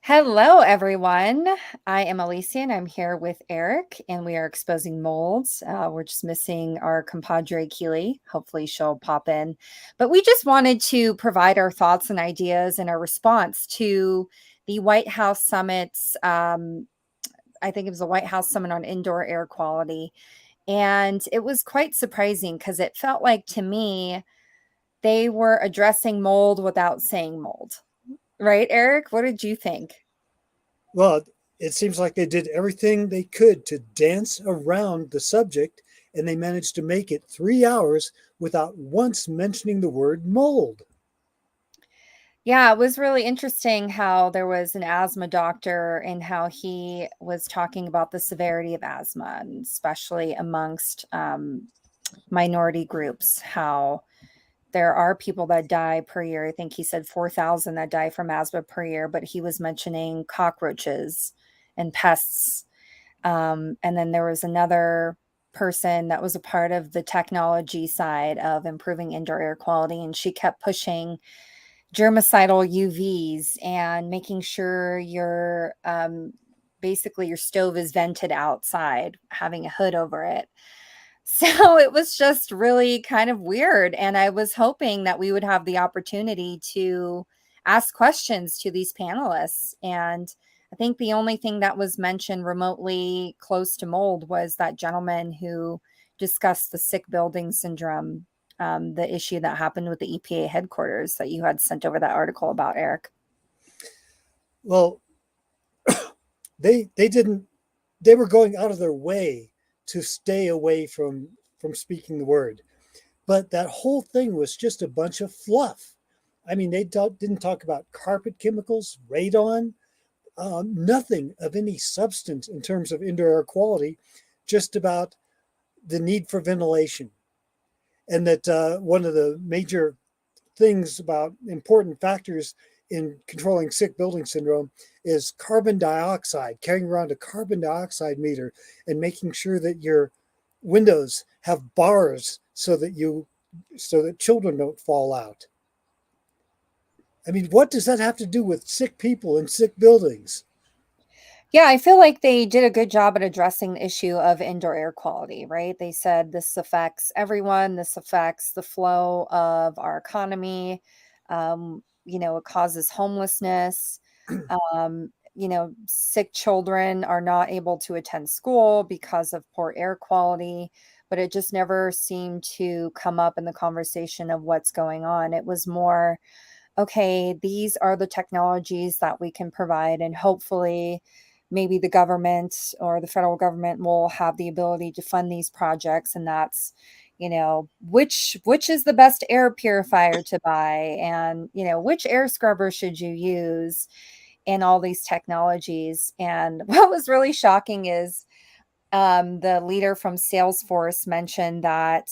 Hello, everyone. I am Alicia and I'm here with Eric, and we are exposing molds. We're just missing our compadre Keely. Hopefully, she'll pop in. But we just wanted to provide our thoughts and ideas and our response to the White House summits. I think it was a White House summit on indoor air quality. And it was quite surprising because it felt like to me they were addressing mold without saying mold. Right, Eric? What did you think? Well, it seems like they did everything they could to dance around the subject, and they managed to make it 3 hours without once mentioning the word mold. Yeah, it was really interesting how there was an asthma doctor and how he was talking about the severity of asthma, and especially amongst minority groups, how there are people that die per year. I think he said 4,000 that die from asthma per year, but he was mentioning cockroaches and pests. And then there was another person that was a part of the technology side of improving indoor air quality, and she kept pushing germicidal UVs and making sure your basically your stove is vented outside, having a hood over it. So it was just really kind of weird. And I was hoping that we would have the opportunity to ask questions to these panelists. And I think the only thing that was mentioned remotely close to mold was that gentleman who discussed the sick building syndrome, the issue that happened with the EPA headquarters that you had sent over that article about, Eric. Well, they didn't they were going out of their way to stay away from speaking the word. But that whole thing was just a bunch of fluff. I mean, didn't talk about carpet chemicals, radon, nothing of any substance in terms of indoor air quality, just about the need for ventilation. And that one of the major things about important factors in controlling sick building syndrome is carbon dioxide, carrying around a carbon dioxide meter and making sure that your windows have bars so that children don't fall out. I mean, what does that have to do with sick people and sick buildings? Yeah, I feel like they did a good job at addressing the issue of indoor air quality, right? They said this affects everyone, this affects the flow of our economy. It causes homelessness. Sick children are not able to attend school because of poor air quality, but it just never seemed to come up in the conversation of what's going on. It was more, okay, these are the technologies that we can provide, and hopefully maybe the government or the federal government will have the ability to fund these projects, and that's which is the best air purifier to buy, and which air scrubber should you use, and all these technologies. And what was really shocking is the leader from Salesforce mentioned that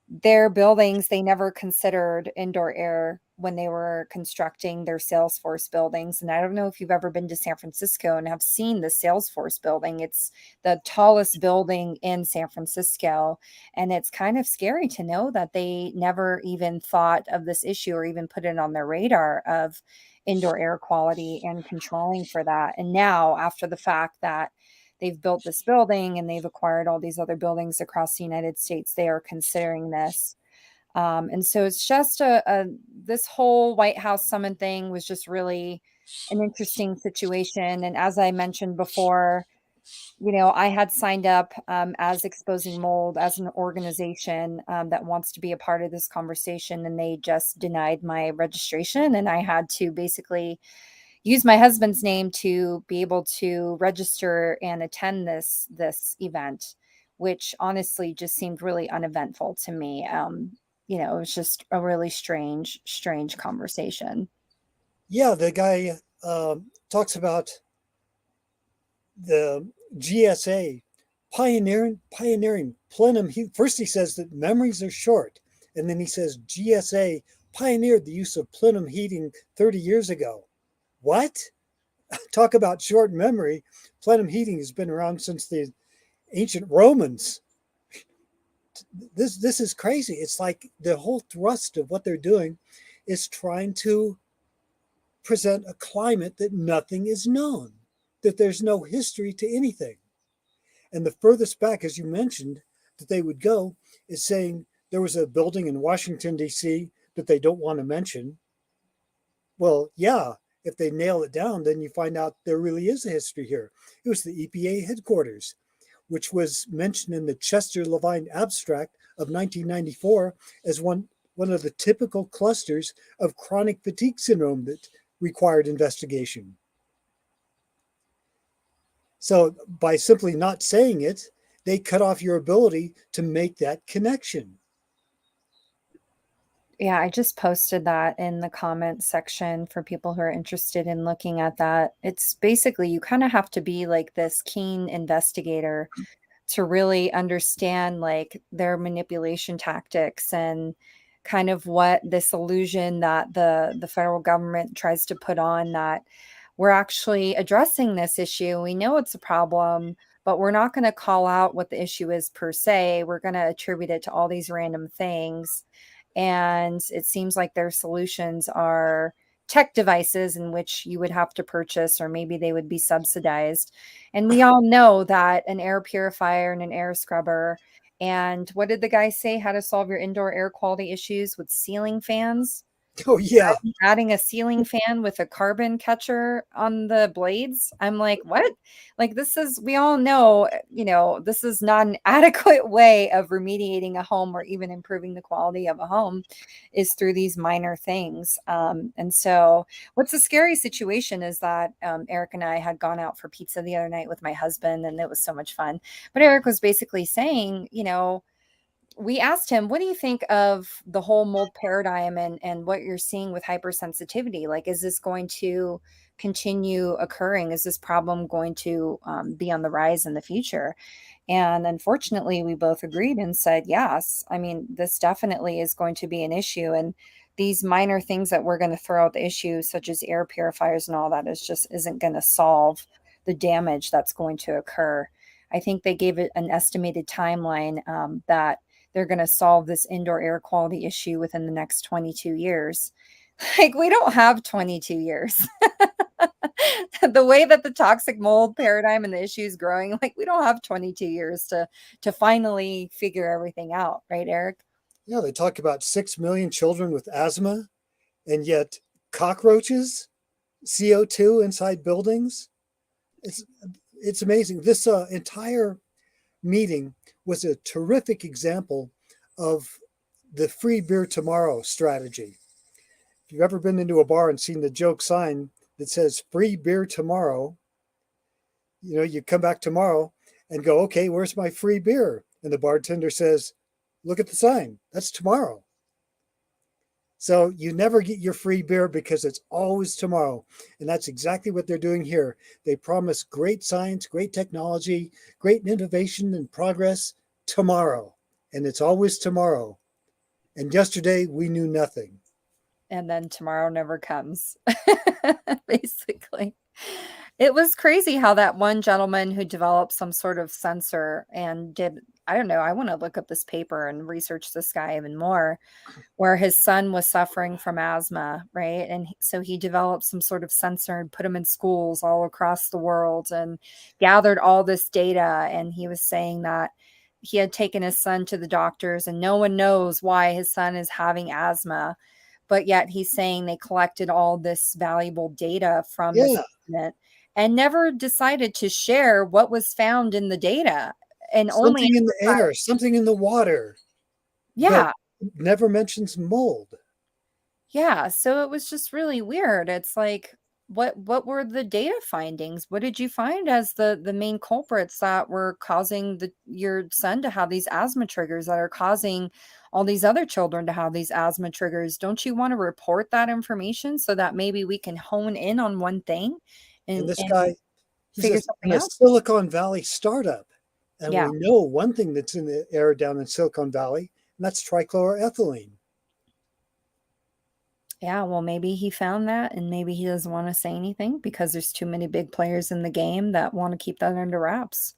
their buildings, they never considered indoor air when they were constructing their Salesforce buildings. And I don't know if you've ever been to San Francisco and have seen the Salesforce building. It's the tallest building in San Francisco. And it's kind of scary to know that they never even thought of this issue or even put it on their radar of indoor air quality and controlling for that. And now, after the fact that they've built this building and they've acquired all these other buildings across the United States, they are considering this. And so it's just this whole White House summit thing was just really an interesting situation. And as I mentioned before, I had signed up as Exposing Mold as an organization that wants to be a part of this conversation, and they just denied my registration. And I had to basically use my husband's name to be able to register and attend this event, which honestly just seemed really uneventful to me. It was just a really strange conversation. Yeah, the guy talks about the GSA pioneering plenum. First, he says that memories are short, and then he says GSA pioneered the use of plenum heating 30 years ago. What? Talk about short memory. Plenum heating has been around since the ancient Romans. This is crazy. It's like the whole thrust of what they're doing is trying to present a climate that nothing is known, that there's no history to anything. And the furthest back, as you mentioned, that they would go is saying there was a building in Washington, D.C. that they don't want to mention. Well, yeah, if they nail it down, then you find out there really is a history here. It was the EPA headquarters, which was mentioned in the Chester Levine abstract of 1994 as one of the typical clusters of chronic fatigue syndrome that required investigation. So by simply not saying it, they cut off your ability to make that connection. Yeah, I just posted that in the comments section for people who are interested in looking at that. It's basically you kind of have to be like this keen investigator to really understand like their manipulation tactics and kind of what this illusion that the federal government tries to put on that we're actually addressing this issue. We know it's a problem, but we're not going to call out what the issue is per se. We're going to attribute it to all these random things. And it seems like their solutions are tech devices in which you would have to purchase, or maybe they would be subsidized. And we all know that an air purifier and an air scrubber, and what did the guy say? How to solve your indoor air quality issues with ceiling fans? Oh, yeah. Adding a ceiling fan with a carbon catcher on the blades. I'm like, what? Like, this is, we all know, this is not an adequate way of remediating a home or even improving the quality of a home is through these minor things. And so, what's a scary situation is that Eric and I had gone out for pizza the other night with my husband, and it was so much fun. But Eric was basically saying, we asked him, what do you think of the whole mold paradigm and what you're seeing with hypersensitivity? Like, is this going to continue occurring? Is this problem going to be on the rise in the future? And unfortunately, we both agreed and said, yes. I mean, this definitely is going to be an issue. And these minor things that we're going to throw out the issue, such as air purifiers and all that, is just isn't going to solve the damage that's going to occur. I think they gave it an estimated timeline that they're going to solve this indoor air quality issue within the next 22 years. Like, we don't have 22 years. The way that the toxic mold paradigm and the issue is growing, like, we don't have 22 years to finally figure everything out, right, Eric? Yeah, they talk about 6 million children with asthma, and yet cockroaches, CO2 inside buildings. It's amazing. This entire meeting was a terrific example of the free beer tomorrow strategy. If you've ever been into a bar and seen the joke sign that says free beer tomorrow, you come back tomorrow and go, okay, where's my free beer? And the bartender says, look at the sign, that's tomorrow. So you never get your free beer because it's always tomorrow. And that's exactly what they're doing here. They promise great science, great technology, great innovation and progress tomorrow. And it's always tomorrow. And yesterday we knew nothing. And then tomorrow never comes, basically. It was crazy how that one gentleman who developed some sort of sensor and did, I don't know, I want to look up this paper and research this guy even more, where his son was suffering from asthma, right? And so he developed some sort of sensor and put him in schools all across the world and gathered all this data. And he was saying that he had taken his son to the doctors and no one knows why his son is having asthma. But yet he's saying they collected all this valuable data from this incident and never decided to share what was found in the data. And something in the air, something in the water. Yeah. Never mentions mold. Yeah. So it was just really weird. It's like, what were the data findings? What did you find as the main culprits that were causing your son to have these asthma triggers that are causing all these other children to have these asthma triggers? Don't you want to report that information so that maybe we can hone in on one thing and this guy, figure he's something a out? Silicon Valley startup. And Yeah. we know one thing that's in the air down in Silicon Valley, and that's trichloroethylene. Yeah, well, maybe he found that and maybe he doesn't want to say anything because there's too many big players in the game that want to keep that under wraps.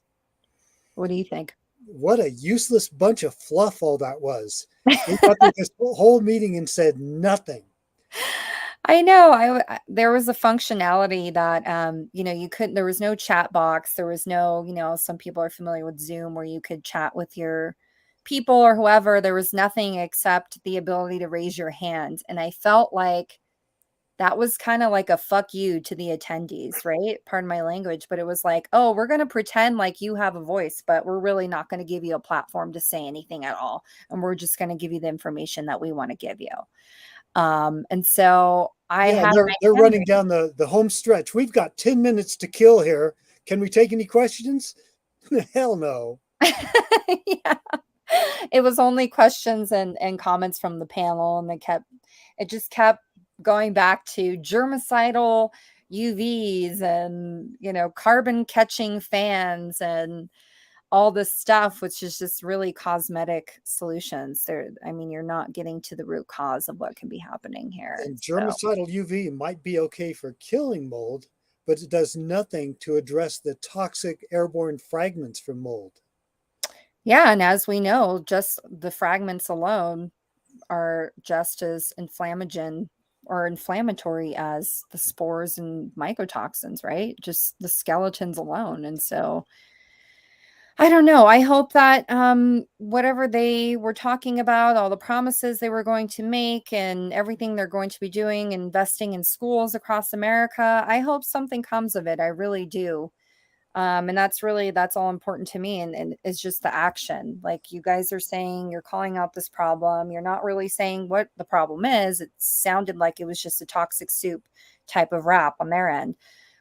What do you think? What a useless bunch of fluff all that was. They got through this whole meeting and said nothing. I know. There was a functionality that you couldn't, there was no chat box. There was no, some people are familiar with Zoom where you could chat with your people or whoever. There was nothing except the ability to raise your hand. And I felt like that was kind of like a fuck you to the attendees, right? Pardon my language, but it was like, oh, we're going to pretend like you have a voice, but we're really not going to give you a platform to say anything at all. And we're just going to give you the information that we want to give you. And so I Yeah, had they're my hand running down the home stretch. We've got 10 minutes to kill here. Can we take any questions? Hell no. yeah. It was only questions and comments from the panel, and it just kept going back to germicidal UVs and carbon catching fans and all this stuff, which is just really cosmetic solutions. I mean, you're not getting to the root cause of what can be happening here. And So germicidal UV might be okay for killing mold, but it does nothing to address the toxic airborne fragments from mold. yeah, and as we know, just the fragments alone are just as inflammagen or inflammatory as the spores and mycotoxins, right? Just the skeletons alone. And so I don't know. I hope that whatever they were talking about, all the promises they were going to make and everything they're going to be doing, investing in schools across America, I hope something comes of it. I really do. And that's all important to me. And it's just the action. Like you guys are saying, you're calling out this problem. You're not really saying what the problem is. It sounded like it was just a toxic soup type of rap on their end.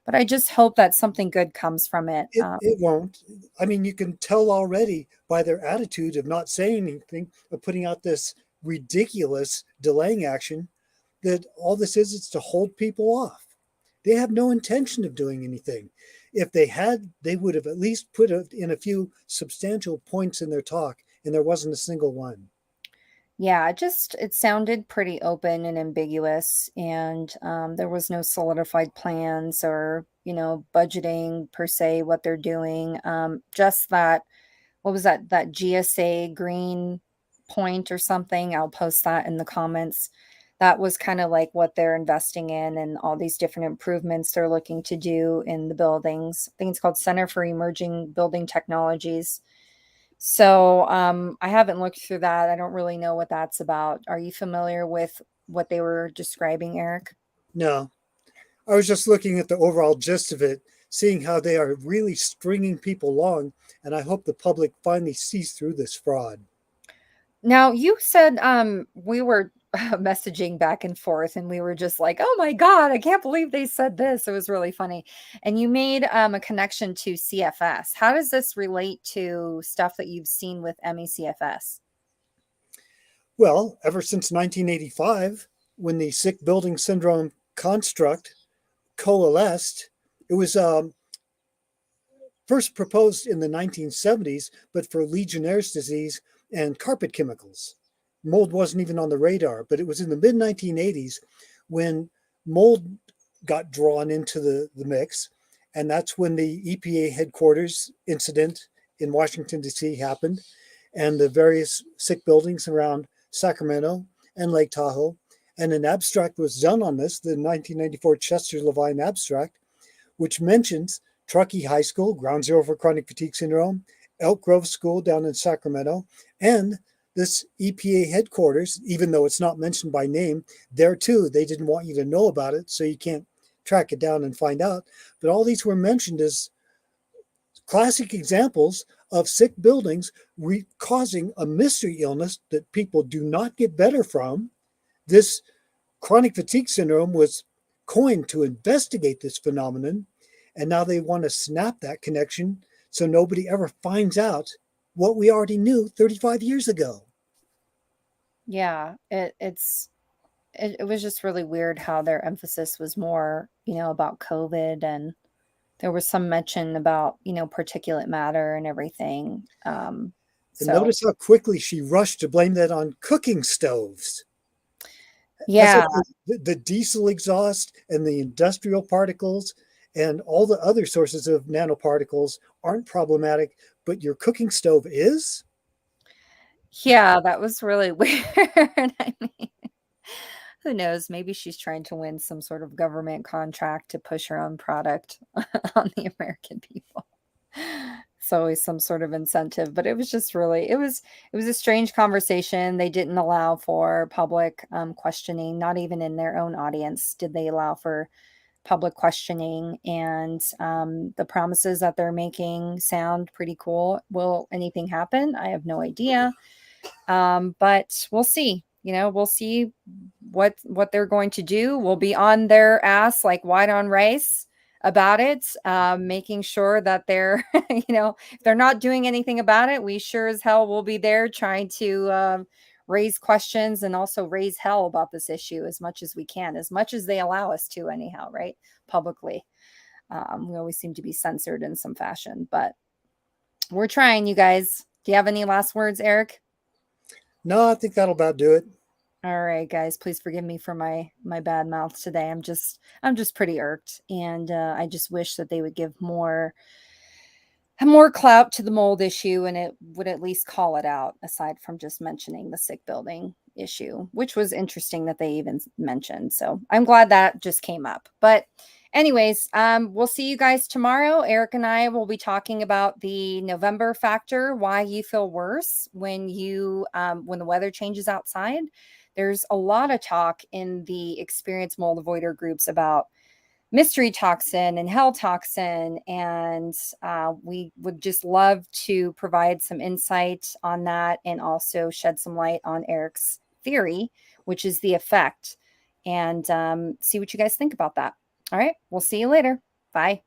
But I just hope that something good comes from it. It won't. I mean, you can tell already by their attitude of not saying anything, of putting out this ridiculous delaying action, that all this is to hold people off. They have no intention of doing anything. If they had, they would have at least put in a few substantial points in their talk, and there wasn't a single one. Yeah, it sounded pretty open and ambiguous, and there was no solidified plans or, budgeting per se, what they're doing. Just that, what was that GSA green point or something? I'll post that in the comments. That was kind of like what they're investing in and all these different improvements they're looking to do in the buildings. I think it's called Center for Emerging Building Technologies. So, I haven't looked through that. I don't really know what that's about. Are you familiar with what they were describing, Eric? No, I was just looking at the overall gist of it, seeing how they are really stringing people along, and I hope the public finally sees through this fraud. Now, you said we were messaging back and forth and we were just like, "Oh my God, I can't believe they said this." It was really funny. And you made a connection to CFS. How does this relate to stuff that you've seen with MECFS? Well, ever since 1985, when the sick building syndrome construct coalesced, it was first proposed in the 1970s, but for Legionnaire's disease and carpet chemicals. Mold wasn't even on the radar, but it was in the mid 1980s when mold got drawn into the mix. And that's when the EPA headquarters incident in Washington, D.C. happened, and the various sick buildings around Sacramento and Lake Tahoe. And an abstract was done on this, the 1994 Chester Levine abstract, which mentions Truckee High School, ground zero for chronic fatigue syndrome, Elk Grove School down in Sacramento, and this EPA headquarters, even though it's not mentioned by name, there too, they didn't want you to know about it, so you can't track it down and find out. But all these were mentioned as classic examples of sick buildings causing a mystery illness that people do not get better from. This chronic fatigue syndrome was coined to investigate this phenomenon, and now they want to snap that connection so nobody ever finds out what we already knew 35 years ago. Yeah, it was just really weird how their emphasis was more, about COVID, and there was some mention about, particulate matter and everything. And So notice how quickly she rushed to blame that on cooking stoves, as if yeah, the diesel exhaust and the industrial particles and all the other sources of nanoparticles aren't problematic, but your cooking stove is? yeah, that was really weird. I mean, who knows? Maybe she's trying to win some sort of government contract to push her own product on the American people. It's always some sort of incentive, but it was just really, it was a strange conversation. They didn't allow for public questioning, not even in their own audience did they allow for public questioning. And the promises that they're making sound pretty cool. Will anything happen? I have no idea. But we'll see. We'll see what they're going to do. We'll be on their ass like white on rice about it, making sure that they're, if they're not doing anything about it, we sure as hell will be there trying to raise questions and also raise hell about this issue as much as we can, as much as they allow us to anyhow, right? Publicly. We always seem to be censored in some fashion, but we're trying, you guys. Do you have any last words, Eric? No, I think that'll about do it. All right, guys, please forgive me for my bad mouth today. I'm just pretty irked, and I just wish that they would give more clout to the mold issue, and it would at least call it out, aside from just mentioning the sick building issue, which was interesting that they even mentioned. So I'm glad that just came up. But anyways, we'll see you guys tomorrow. Eric and I will be talking about the November factor, why you feel worse when when the weather changes outside. There's a lot of talk in the experienced mold avoider groups about mystery toxin and hell toxin. And we would just love to provide some insight on that and also shed some light on Eric's theory, which is the effect, and see what you guys think about that. All right. We'll see you later. Bye.